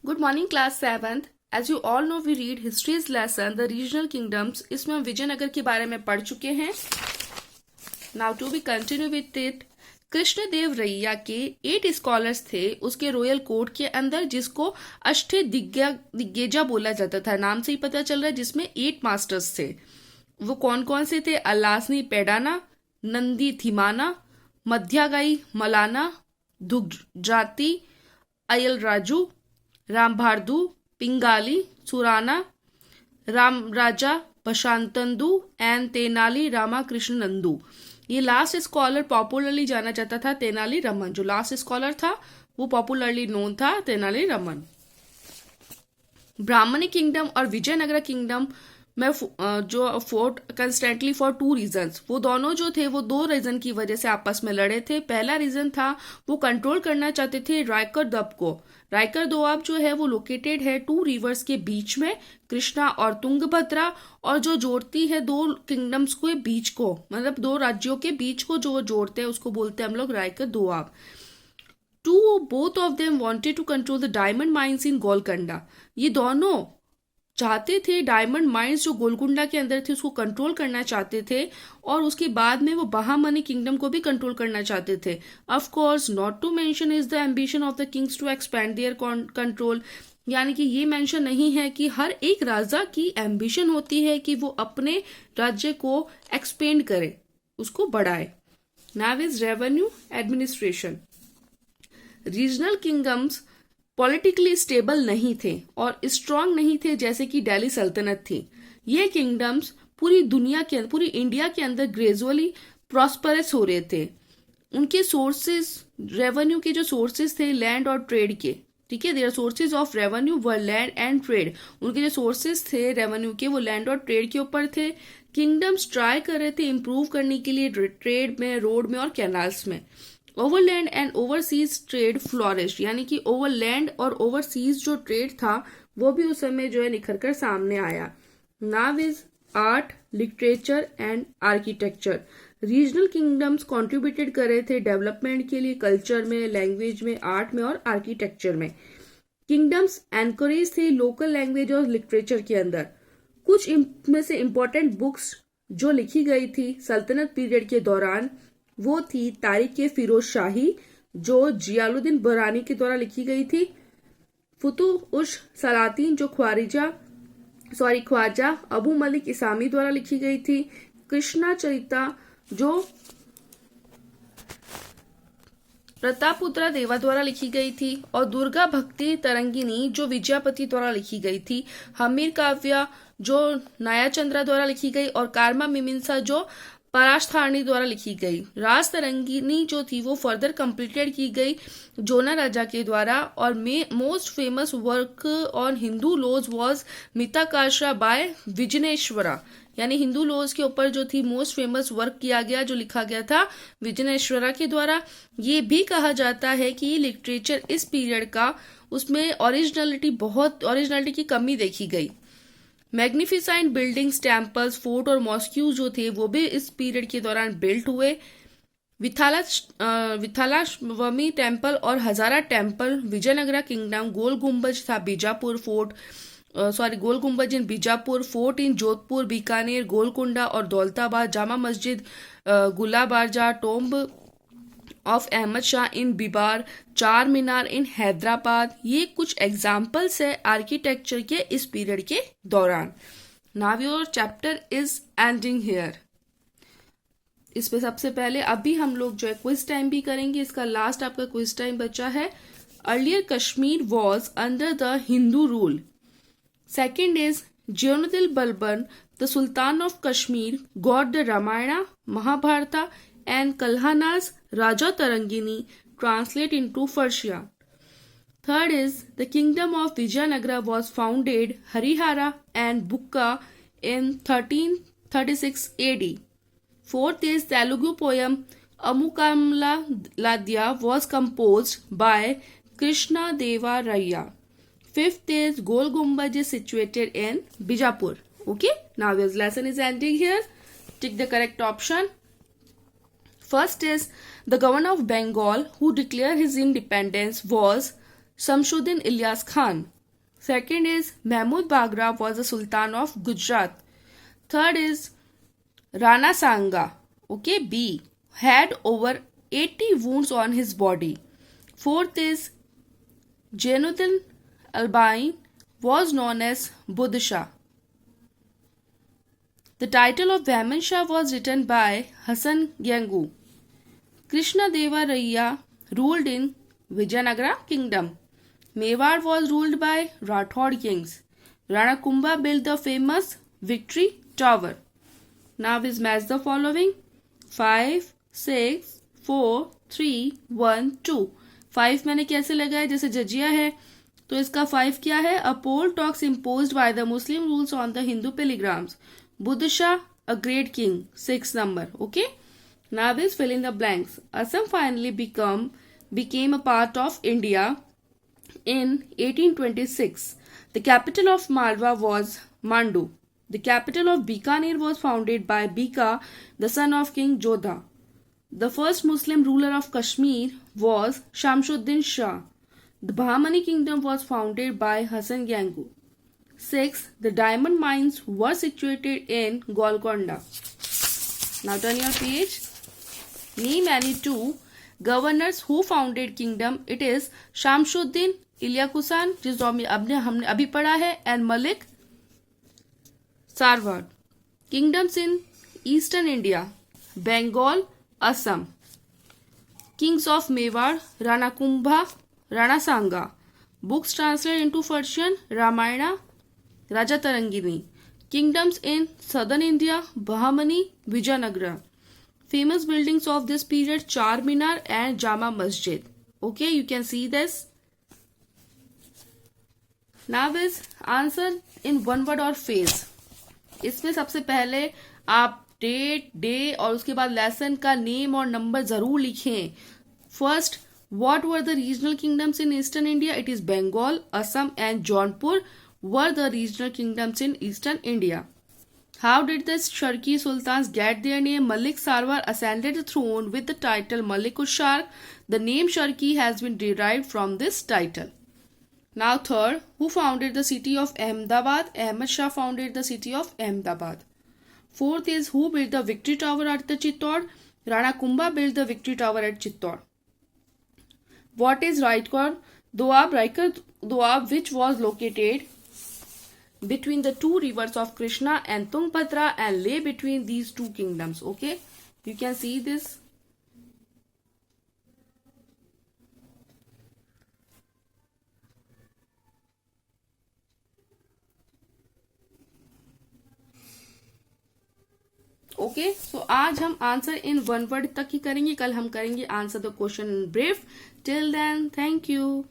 Good morning, class 7th. As you all know, we read history's lesson, the regional kingdoms. इसमें हम विजयनगर के बारे में पढ़ चुके हैं. Now to be continue with it. Krishnadeva रैया के 8 स्कॉलर्स थे उसके रॉयल कोर्ट के अंदर, जिसको अष्टे दिग्गजा बोला जाता था. नाम से ही पता चल रहा है, जिसमें 8 मास्टर्स थे. वो कौन कौन से थे? अलासनी पेडाना, Nandi थिमाना, मध्यागाई Malana, दुग्जाती, oil Raju, Ram भारदू, Pingali, Surana, Ram Raja बशांतंदु and Tenali Ramakrishna Nandu. ये लास्ट स्कॉलर पॉपुलरली जाना जाता था तेनाली रमन. जो लास्ट स्कॉलर था वो पॉपुलरली नोन था तेनाली रमन. ब्राह्मणी किंगडम और विजयनगर किंगडम में जो फोर्ट कंस्टेंटली फॉर 2 रीजंस. वो दोनों जो थे वो 2 रीजन की वजह से आपस में लड़े थे. पहला रीजन था वो कंट्रोल करना चाहते थे रायकर दब को. रायकर दोआब जो है वो लोकेटेड है 2 रिवर्स के बीच में, कृष्णा और तुंगभद्रा, और जो जोड़ती है 2 किंगडम्स के बीच को, मतलब 2 राज्यों के बीच को जो जोड़ते हैं उसको बोलते हैं हम लोग Raichur Doab. Both of them wanted to control the diamond mines in Golconda. ये दोनों चाहते थे डायमंड माइंस जो गोलकुंडा के अंदर थे उसको कंट्रोल करना चाहते थे, और उसके बाद में वो बहामनी किंगडम को भी कंट्रोल करना चाहते थे. Of course not to mention is the ambition of the kings to expand their control. यानी कि ये मेंशन नहीं है कि हर एक राजा की एम्बिशन होती है कि वो अपने राज्य को एक्सपेंड करे, उसको बढ़ाए. Now is revenue administration. Regional kingdoms politically stable नहीं थे और स्ट्रांग नहीं थे जैसे कि दिल्ली सल्तनत थी. ये किंगडम्स पूरी इंडिया के अंदर ग्रेजुअली प्रॉस्परस हो रहे थे. उनके सोर्सेज, रेवेन्यू के जो सोर्सेज थे लैंड और ट्रेड के, ठीक है, their sources of revenue were land and trade. उनके जो सोर्सेज थे रेवेन्यू के वो लैंड और ट्रेड के ऊपर थे. किंगडम्स ट्राई कर रहे थे इम्प्रूव करने के लिए ट्रेड में, रोड में और कैनाल्स में. Overland and overseas trade flourish, यानी कि ओवरलैंड और ओवरसीज जो ट्रेड था वो भी उस समय जो है निखर कर सामने आया. Now is art, literature and architecture. Regional kingdoms contributed कर रहे थे डेवलपमेंट के लिए कल्चर में, लैंग्वेज में, आर्ट में और आर्किटेक्चर में. किंगडम्स एनकरेज थे लोकल लैंग्वेज और लिटरेचर के अंदर. कुछ में से इंपॉर्टेंट बुक्स जो लिखी गई थी सल्तनत पीरियड के दौरान वो थी तारीख फिरोज शाही जो जियालुद्दीन बरानी के द्वारा लिखी गई थी. फुतुह उश सलातीन जो ख्वाजा अबू मलिक इसामी द्वारा लिखी गई थी. कृष्णा चरिता जो प्रतापुत्रा देवा द्वारा लिखी गई थी, और दुर्गा भक्ति तरंगिनी जो विजयापति द्वारा लिखी गई थी. हमीर काव्या जो नयाचंद्रा द्वारा लिखी गई, और कार्मा मीमांसा जो पराशथारणी द्वारा लिखी गई. राज तरंगिनी जो थी वो फर्दर कंप्लीटेड की गई जोना राजा के द्वारा. और most famous work on Hindu laws was Mitakshara by Vijnaneshwara. यानी हिंदू लॉज के ऊपर जो थी मोस्ट फेमस वर्क किया गया, जो लिखा गया था विजनेश्वरा के द्वारा. ये भी कहा जाता है कि लिटरेचर इस पीरियड का, उसमें ओरिजिनलिटी की कमी देखी गई. मैग्निफिसेंट बिल्डिंग्स, टेम्पल्स, फोर्ट और मॉस्क्यूज जो थे वो भी इस पीरियड के दौरान बिल्ट हुए. विथालाश्वमी टेम्पल और हजारा टेम्पल. विजयनगरा किंगडम. गोल गुम्बज था बीजापुर फोर्ट, गोल गुम्बज इन बीजापुर, फोर्ट इन जोधपुर, बीकानेर, गोलकुंडा और दौलताबाद, जामा मस्जिद गुलाबारजा, टोम्ब ऑफ अहमद शाह इन बिबार, चार मीनार इन हैदराबाद. ये कुछ एग्जाम्पल्स है आर्किटेक्चर के इस पीरियड के दौरान. Now your chapter is ending here. इस पे सबसे पहले अभी हम लोग जो है क्विज टाइम भी करेंगे. इसका लास्ट आपका क्विज टाइम बचा है. Earlier Kashmir was under the Hindu rule. Second is Ziauddin Balban the sultan of Kashmir got the Ramayan, Mahabharata and Kalhana's Raja Tarangini translate into Persia. Third is the kingdom of Vijayanagara was founded Harihara and Bukka in 1336 AD. Fourth is Telugu poem Amukamla Ladya was composed by Krishna Deva Raya. Fifth is Gol Gumbaj is situated in Bijapur. Okay, now this lesson is ending here. Take the correct option. First is the governor of Bengal who declared his independence was Shamsuddin Ilyas Khan. Second is Mahmud Bagra was the Sultan of Gujarat. Third is Rana Sanga, okay, B, had over 80 wounds on his body. Fourth is Jainuddin Albine was known as Buddha Shah. The title of Vahman Shah was written by Hassan Gangu. Krishna Deva Raya ruled in Vijayanagara kingdom. Mewar was ruled by Rathod kings. Rana Kumbha built the famous Victory Tower. Now is match the following. 5, 6, 4, 3, 1, 2. 5 मैंने कैसे लगाया, जैसे जजिया है तो इसका 5 क्या है? A poll talks imposed by the Muslim rules on the Hindu pilgrims. Buddha Shah, a great king. 6 number. Okay. Now is fill in the blanks. Assam finally became a part of India in 1826. The capital of Malwa was Mandu. The capital of Bikaner was founded by Bika, the son of King Jodha. The first Muslim ruler of Kashmir was Shamsuddin Shah. The Bahmani kingdom was founded by Hassan Gangu. 6. The diamond mines were situated in Golconda. Now turn your page. Name any two governors who founded kingdom. It is Shamsuddin Ilyakusan, जिस हमने अभी पढ़ा है, and Malik Sarwar. Kingdoms in Eastern India: Bengal, Assam. Kings of Mewar: Rana Kumbha, Rana Sanga. Books translated into Persian: Ramayana, Raja Tarangini. Kingdoms in Southern India: Bahmani, Vijayanagara. Famous buildings of this period: Charminar and Jama Masjid. Okay, you can see this. Now is answer in one word or phrase. इसमें सबसे पहले आप date, day और उसके बाद lesson का name और number जरूर लिखें. First, what were the regional kingdoms in eastern India? It is Bengal, Assam and Jaunpur were the regional kingdoms in eastern India. How did the Sharqi sultans get their name? Malik Sarwar ascended the throne with the title Malik Sharq. The name Sharqi has been derived from this title. Now third, who founded the city of Ahmedabad? Ahmad Shah founded the city of Ahmedabad. Fourth is who built the Victory Tower at the Chittor? Rana Kumbha built the Victory Tower at Chittor. What is Raikar Doab? Raikar Doab, which was located between the two rivers of Krishna and Tungabhadra and lay between these two kingdoms. Okay, you can see this. Okay, so आज हम answer in one word तक ही करेंगे. कल हम करेंगे answer the question in brief. Till then, thank you.